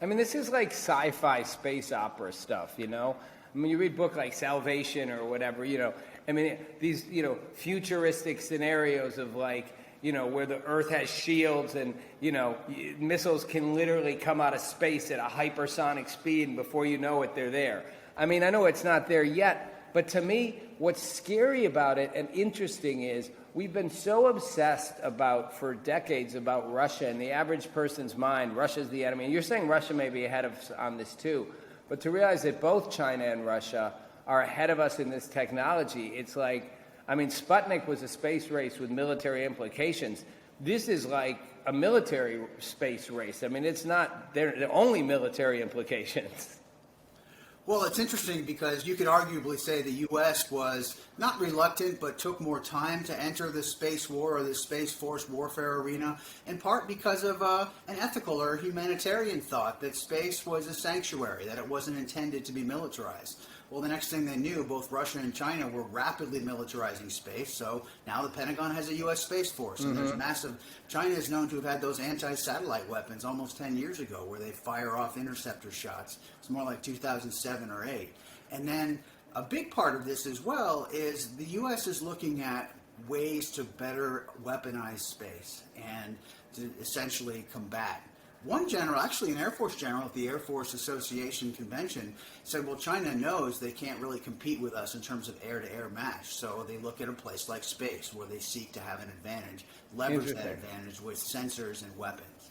I mean, this is like sci-fi space opera stuff, you know? I mean, you read book like Salvation or whatever, you know. I mean, these, you know, futuristic scenarios of like, you know, where the Earth has shields and, you know, missiles can literally come out of space at a hypersonic speed and before you know it, they're there. I mean, I know it's not there yet, but to me, what's scary about it and interesting is we've been so obsessed for decades about Russia. In the average person's mind, Russia's the enemy. And you're saying Russia may be ahead of us on this too. But to realize that both China and Russia are ahead of us in this technology, it's like, I mean, Sputnik was a space race with military implications. This is like a military space race. I mean, it's not, they're the only military implications. Well, it's interesting because you could arguably say the U.S. was not reluctant, but took more time to enter the space war or the space force warfare arena, in part because of an ethical or humanitarian thought that space was a sanctuary, that it wasn't intended to be militarized. Well, the next thing they knew, both Russia and China were rapidly militarizing space, so now the Pentagon has a U.S. Space Force, and there's massive... China is known to have had those anti-satellite weapons almost 10 years ago, where they fire off interceptor shots. It's more like 2007 or 8. And then a big part of this as well is the U.S. is looking at ways to better weaponize space and to essentially combat. One general, actually an Air Force general at the Air Force Association convention, said, well, China knows they can't really compete with us in terms of air-to-air match, so they look at a place like space where they seek to have an advantage, leverage that advantage with sensors and weapons.